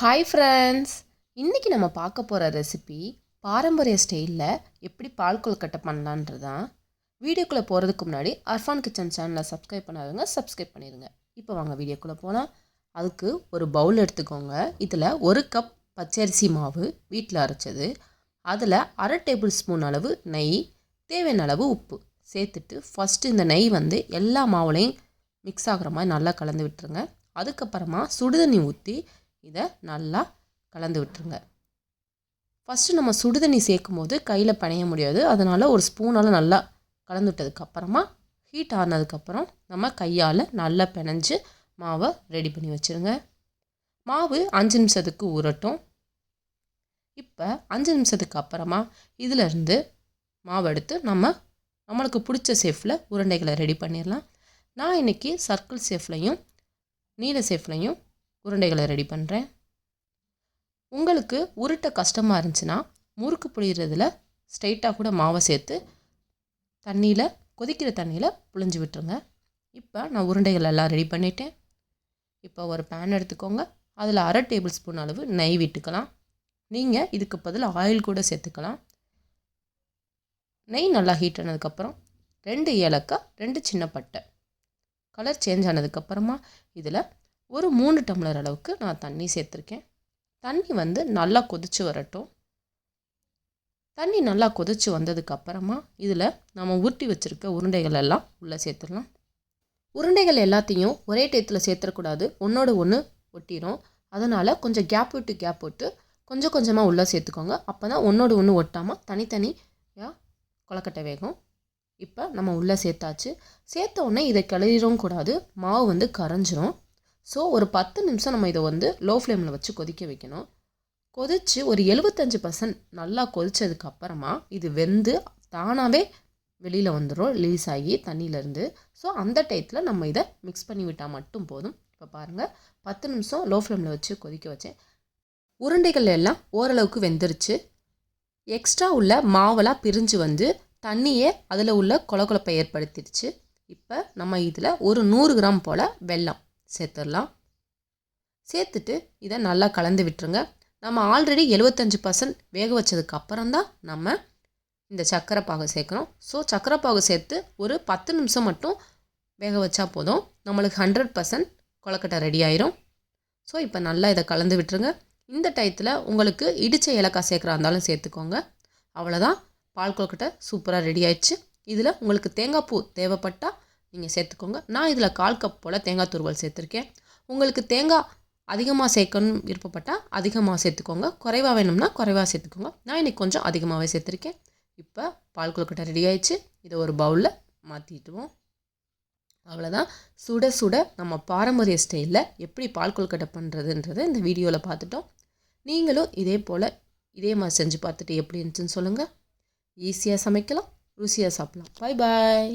Hi friends, இன்றைக்கி நம்ம பார்க்க போகிற ரெசிபி பாரம்பரிய ஸ்டைலில் எப்படி பால் கொழுக்கட்டை பண்ணலான்றது தான். வீடியோக்குள்ளே போகிறதுக்கு முன்னாடி அர்ஃபான் கிச்சன் சேனலை சப்ஸ்கிரைப் பண்ணாதவங்க சப்ஸ்கிரைப் பண்ணிடுங்க. இப்போ வாங்க வீடியோக்குள்ளே போகலாம். அதுக்கு ஒரு பவுல் எடுத்துக்கோங்க. இதில் 1 கப் பச்சரிசி மாவு வீட்டில் அரைச்சது, அதில் 1/2 டேபிள் ஸ்பூன் அளவு நெய், தேவையான அளவு உப்பு சேர்த்துட்டு ஃபஸ்ட்டு இந்த நெய் எல்லா மாவுலையும் மிக்ஸ் ஆகிற மாதிரி நல்லா கலந்து விட்டுருங்க. அதுக்கப்புறமா சுடுதண்ணி ஊற்றி இதை நல்லா கலந்து விட்டுருங்க. ஃபஸ்ட்டு நம்ம சுடுதண்ணி சேர்க்கும் போது கையில் பிணைய முடியாது, அதனால் ஒரு ஸ்பூனால் நல்லா கலந்து விட்டதுக்கப்புறமா ஹீட் ஆனதுக்கப்புறம் நம்ம கையால் நல்லா பிணைஞ்சு மாவை ரெடி பண்ணி வச்சுருங்க. மாவு 5 நிமிஷத்துக்கு ஊறட்டும். இப்போ 5 நிமிஷத்துக்கு அப்புறமா இதிலேருந்து மாவு எடுத்து நம்மளுக்கு பிடிச்ச ஷேஃபில் உருண்டைகளை ரெடி பண்ணிடலாம். நான் இன்றைக்கி சர்க்கிள் ஷேஃப்லையும் நீல ஷேஃப்லையும் உருண்டைகளை ரெடி பண்ணுறேன். உங்களுக்கு உருட்ட கஷ்டமாக இருந்துச்சுன்னா முறுக்கு புளியறதுல ஸ்ட்ரைட்டாக கூட மாவை சேர்த்து கொதிக்கிற தண்ணியில் புழிஞ்சு விட்டுருங்க. இப்போ நான் உருண்டைகள் எல்லாம் ரெடி பண்ணிட்டேன். இப்போ ஒரு பேன் எடுத்துக்கோங்க. அதில் 1/2 டேபிள் ஸ்பூன் அளவு நெய் விட்டுக்கலாம். நீங்கள் இதுக்கு பதில் ஆயில் கூட சேர்த்துக்கலாம். நெய் நல்லா ஹீட் ஆனதுக்கப்புறம் 2 ஏலக்காய், 2 சின்ன பட்டை, கலர் சேஞ்ச் ஆனதுக்கப்புறமா இதில் ஒரு 3 டம்ளர் அளவுக்கு நான் தண்ணி சேர்த்துருக்கேன். தண்ணி நல்லா கொதித்து வரட்டும். தண்ணி நல்லா கொதித்து வந்ததுக்கப்புறமா இதில் நம்ம உருட்டி வச்சுருக்க உருண்டைகள் எல்லாம் உள்ளே சேர்த்துடலாம். உருண்டைகள் எல்லாத்தையும் ஒரே டயத்தில் சேர்த்துடக்கூடாது, ஒன்றோடு ஒன்று ஒட்டிடும். அதனால் கொஞ்சம் கேப் விட்டு கொஞ்சம் கொஞ்சமாக உள்ளே சேர்த்துக்கோங்க. அப்போ தான் ஒன்றோடு ஒன்று ஒட்டாமல் தனித்தனியாக கொழுக்கட்டை வேகும். இப்போ நம்ம உள்ளே சேர்த்தாச்சு. சேர்த்த உடனே இதை கிளறிடும் கூடாது, மாவு கரைஞ்சிரும். ஸோ ஒரு 10 நிமிஷம் நம்ம இதை லோ ஃப்ளேமில் வச்சு கொதிக்க வைக்கணும். கொதித்து ஒரு 75% நல்லா கொதித்ததுக்கப்புறமா இது வெந்து தானாகவே வெளியில் வந்துடும், ரிலீஸ் ஆகி தண்ணியிலேருந்து. ஸோ அந்த டயத்தில் நம்ம இதை மிக்ஸ் பண்ணி விட்டால் மட்டும் போதும். இப்போ பாருங்கள், 10 நிமிஷம் லோ ஃப்ளேமில் வச்சு கொதிக்க வச்சேன். உருண்டைகள் எல்லாம் ஓரளவுக்கு வெந்துருச்சு. எக்ஸ்ட்ரா உள்ள மாவெல்லாம் பிரிஞ்சு தண்ணியே அதில் உள்ள கொழப்பை ஏற்படுத்திடுச்சு. இப்போ நம்ம இதில் ஒரு 100 கிராம் போல் வெல்லம் சேர்த்துடலாம். சேர்த்துட்டு இதை நல்லா கலந்து விட்டுருங்க. நம்ம ஆல்ரெடி 75% வேக வச்சதுக்கு அப்புறம்தான் நம்ம இந்த சர்க்கரை பாகு சேர்க்கணும். ஸோ சர்க்கரை பாகு சேர்த்து ஒரு 10 நிமிஷம் மட்டும் வேக வச்சா போதும், நம்மளுக்கு 100% கொழுக்கட்டை ரெடி ஆயிரும். ஸோ இப்போ நல்லா இதை கலந்து விட்டுருங்க. இந்த டயத்தில் உங்களுக்கு இடித்த ஏலக்காய் சேர்க்குறா இருந்தாலும் சேர்த்துக்கோங்க. அவ்வளோதான், பால் கொழுக்கட்டை சூப்பராக ரெடி ஆயிடுச்சு. இதில் உங்களுக்கு தேங்காய் பூ தேவைப்பட்டால் நீங்கள் சேர்த்துக்கோங்க. நான் இதில் 1/4 கப் போல் தேங்காய் துருவல் சேர்த்துருக்கேன். உங்களுக்கு தேங்காய் அதிகமாக சேர்க்கணும் விருப்பப்பட்டால் அதிகமாக சேர்த்துக்கோங்க, குறைவாக வேணும்னா குறைவாக சேர்த்துக்கோங்க. நான் இன்றைக்கி கொஞ்சம் அதிகமாகவே சேர்த்துருக்கேன். இப்போ பால் கொழுக்கட்டை ரெடி ஆயிடுச்சு. இதை ஒரு பவுலில் மாற்றிட்டுவோம். அவ்வளோதான், சுட சுட நம்ம பாரம்பரிய ஸ்டைலில் எப்படி பால் கொழுக்கட்டை பண்ணுறதுன்றதை இந்த வீடியோவில் பார்த்துட்டோம். நீங்களும் இதே மாதிரி செஞ்சு பார்த்துட்டு எப்படி இருந்துச்சுன்னு சொல்லுங்கள். ஈஸியாக சமைக்கலாம், ருசியாக சாப்பிடலாம். பாய் பாய்.